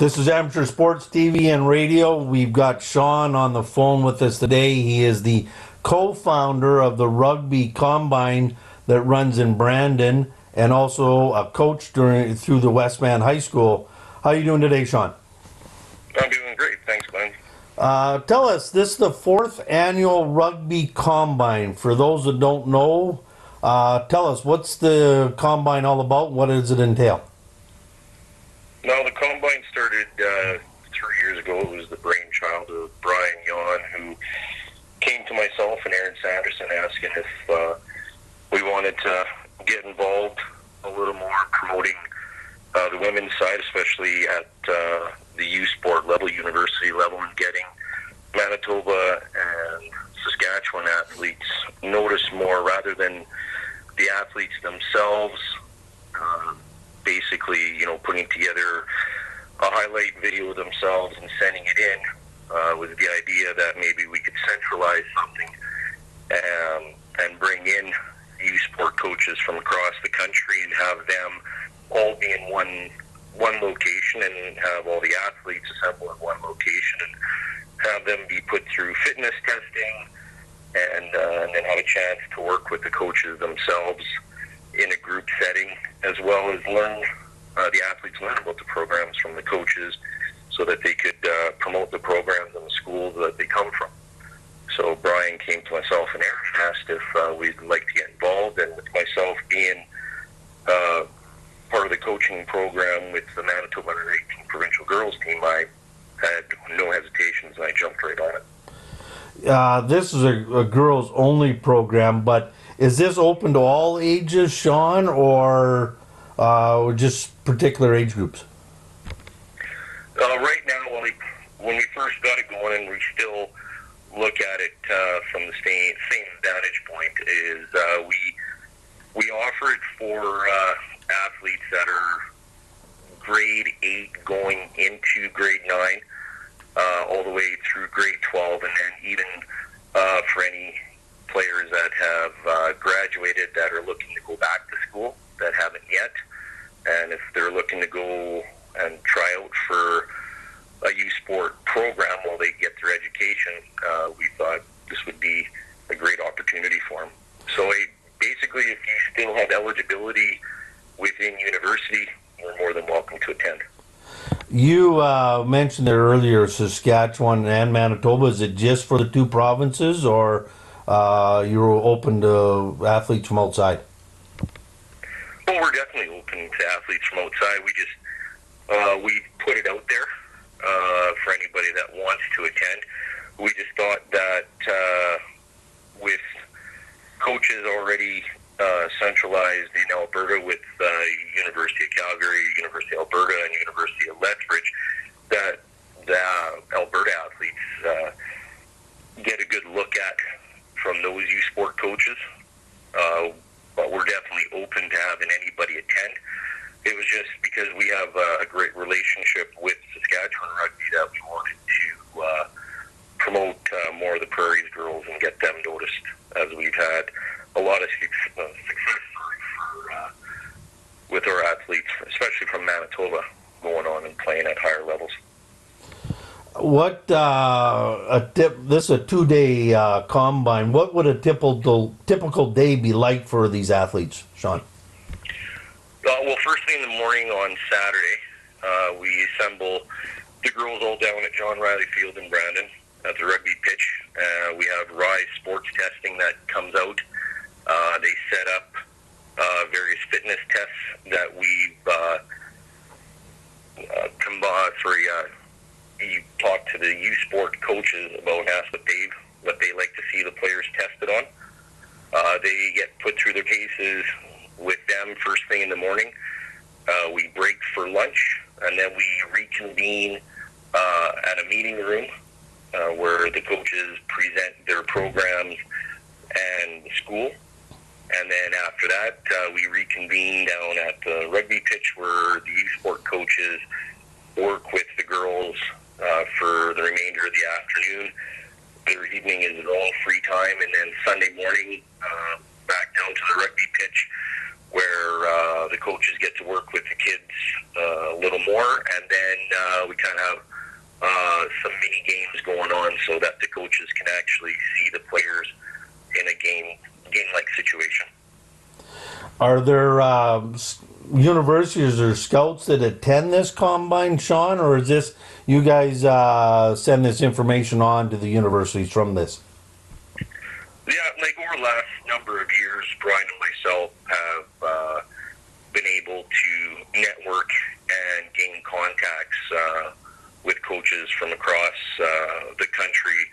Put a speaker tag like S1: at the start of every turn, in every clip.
S1: This is Amateur Sports TV and Radio. We've got Sean on the phone with us today. He is the co-founder of the Rugby Combine that runs in Brandon and also a coach through the Westman High School. How are you doing today, Sean?
S2: I'm doing great. Thanks, Glenn.
S1: Tell us, this is the 4th annual Rugby Combine. For those that don't know, tell us, what's the Combine all about? What does it entail?
S2: Now, the Combine started 3 years ago. It was the brainchild of Brian Yon, who came to myself and Aaron Sanderson asking if we wanted to get involved a little more promoting the women's side, especially at the U sport level, university level, and getting Manitoba and Saskatchewan athletes noticed more rather than the athletes themselves. Basically, putting together a highlight video of themselves and sending it in with the idea that maybe we could centralize something and bring in U sport coaches from across the country and have them all be in one location and have all the athletes assemble in one location and have them be put through fitness testing and then have a chance to work with the coaches themselves in a group setting, as well as the athletes learn about the programs from the coaches so that they could promote the programs in the schools that they come from. So Brian came to myself and Aaron and asked if we'd like to get involved, and with myself being part of the coaching program with the Manitoba Under 18 provincial girls team, I had no hesitations and I jumped right on it.
S1: This is a girls only program, but is this open to all ages, Sean, or just particular age groups?
S2: Right now, when we first got it going, and we still look at it from the same vantage point, is we offer it for athletes that are grade 8 going into grade 9, all the way through grade 12, and then even for any players that have graduated that are looking to go back to school that haven't yet. And if they're looking to go and try out for a U sport program while they get their education, we thought this would be a great opportunity for them. So basically, if you still have eligibility within university, you're more than welcome to attend.
S1: You mentioned there earlier Saskatchewan and Manitoba. Is it just for the two provinces, or you're open to athletes from outside?
S2: Well, we're definitely open to athletes from outside. We put it out there for anybody that wants to attend. We just thought that with coaches already centralized in Alberta with University of Calgary, University of Alberta, and University of Lethbridge, that the Alberta athletes get a good look at from those U sport coaches. But we're definitely open to having anybody attend. It was just because we have a great relationship with Saskatchewan Rugby that we wanted to promote more of the Prairies girls and get them noticed, as we've had a lot of success with our athletes, especially from Manitoba, going on and playing at higher levels.
S1: What this is a 2-day combine. What would a typical day be like for these athletes, Sean?
S2: Well, first thing in the morning on Saturday, we assemble the girls all down at John Riley Field in Brandon at the rugby pitch. We have Rise sports testing that comes out. They set up various fitness tests that we've you talk to the U sport coaches about and ask what they like to see the players tested on. They get put through their paces with them first thing in the morning. We break for lunch, and then we reconvene at a meeting room where the coaches present their programs and the school. And then after that, we reconvene down at the rugby pitch where the U sport coaches work with the girls for the remainder of the afternoon. Their evening is their own free time, and then Sunday morning back down to the rugby pitch where the coaches get to work with the kids a little more, and then we kind of have some mini games going on so that the coaches can actually see the players in a game-like situation.
S1: Are there universities or scouts that attend this combine, Sean, or is this you guys send this information on to the universities from this?
S2: Yeah, like over the last number of years, Brian and myself have been able to network and gain contacts with coaches from across the country,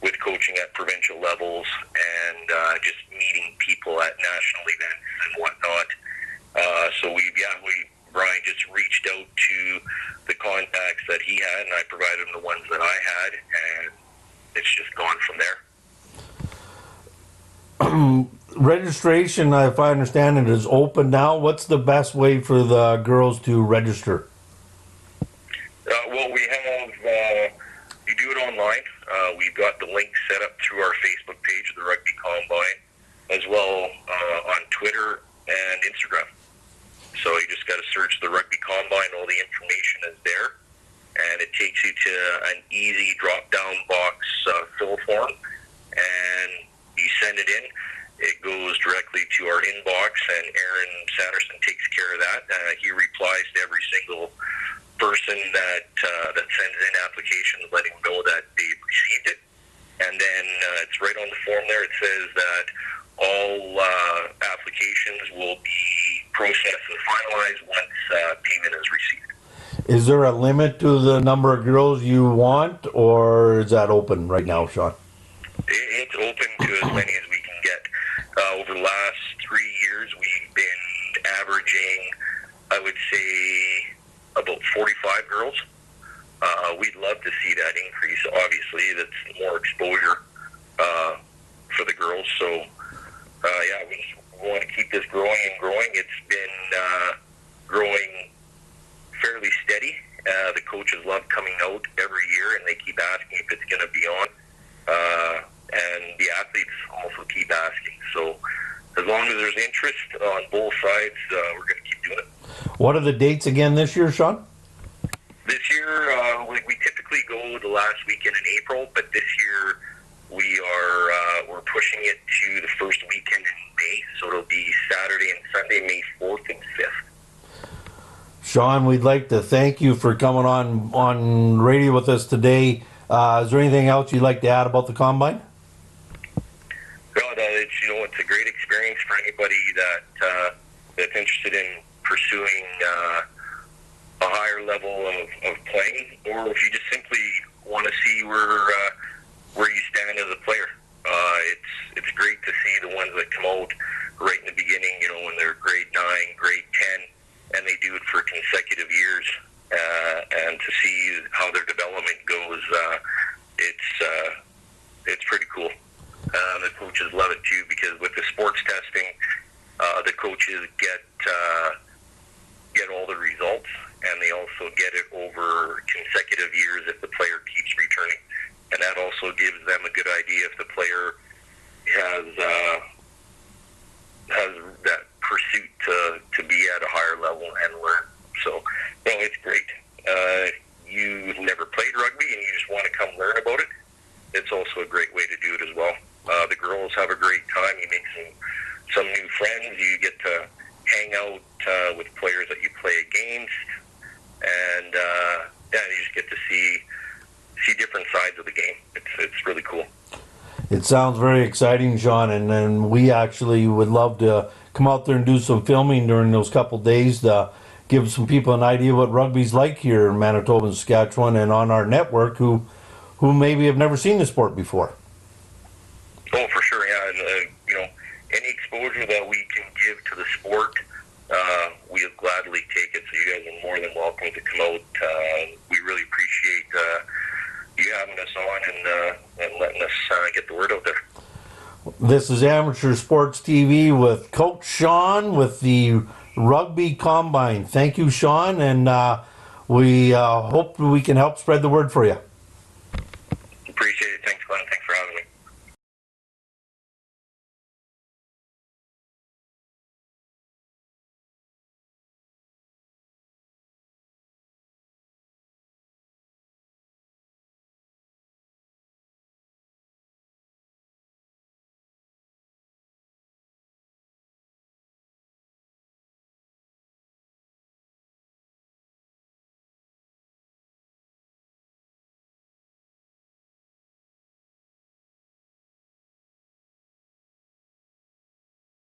S2: with coaching at provincial levels, and just meeting people at national events and whatnot. So Brian just reached out to the contacts that he had, and I provided him the ones that I had, and it's just gone from there.
S1: Registration, if I understand it, is open now. What's the best way for the girls to register?
S2: Well, we have, you do it online. We've got the link set up through our Facebook page of the Rugby Combine, as well on Twitter and Instagram. So you just got to search the Rugby Combine. All the information is there, and it takes you to an easy drop-down box fill form, and you send it in. It goes directly to our inbox, and Aaron Sanderson takes care of that. He replies to every single person that sends in applications, letting them know that they've received it. And then it's right on the form there. It says that all applications will be processed and finalized once payment is received.
S1: Is there a limit to the number of girls you want, or is that open right now, Sean?
S2: It's open to as many as we can get. Over the last 3 years, we've been averaging, I would say, about 45 girls. We'd love to see that increase. Obviously, that's more exposure for the girls. So, we want to keep this growing and growing. It's been growing fairly steady. The coaches love coming out every year, and they keep asking if it's going to be on. And the athletes also keep asking. So, as long as there's interest on both sides, we're going to keep doing it.
S1: What are the dates again this year, Sean?
S2: This year, we typically go the last weekend in April, but this year we're pushing it to the first weekend in May, so it'll be Saturday and Sunday, May 4th and 5th.
S1: Sean, we'd like to thank you for coming on radio with us today. Is there anything else you'd like to add about the Combine?
S2: Well, it's a great experience for anybody that's interested in pursuing a higher level of playing, or if you just simply want to see where you stand as a player. It's great to see the ones that come out right in the beginning, when they're grade 9, grade 10, and they do it for consecutive years, and to see how their development goes, it's pretty cool. The coaches love it too, because with the sports testing, the coaches get all the results, and they also get it over consecutive years if the player keeps returning. And that also gives them a good idea if the player has that pursuit to be at a higher level and learn. So, it's great. You've never played rugby and you just want to come learn about it, it's also a great way to do it as well. The girls have a great time. You make some new friends. You get to hang out with players that you play against, and you just get to see different sides of the game. It's really cool.
S1: It sounds very exciting, Sean, and we actually would love to come out there and do some filming during those couple days to give some people an idea what rugby's like here in Manitoba and Saskatchewan, and on our network who maybe have never seen the sport before.
S2: Oh, for sure, yeah. And, any exposure that we can give to the sport, we'll gladly take it. So you guys are more than welcome to come out. We really appreciate you having us on and letting us get the word out there.
S1: This is Amateur Sports TV with Coach Sean with the Rugby Combine. Thank you, Sean, and we hope we can help spread the word for you.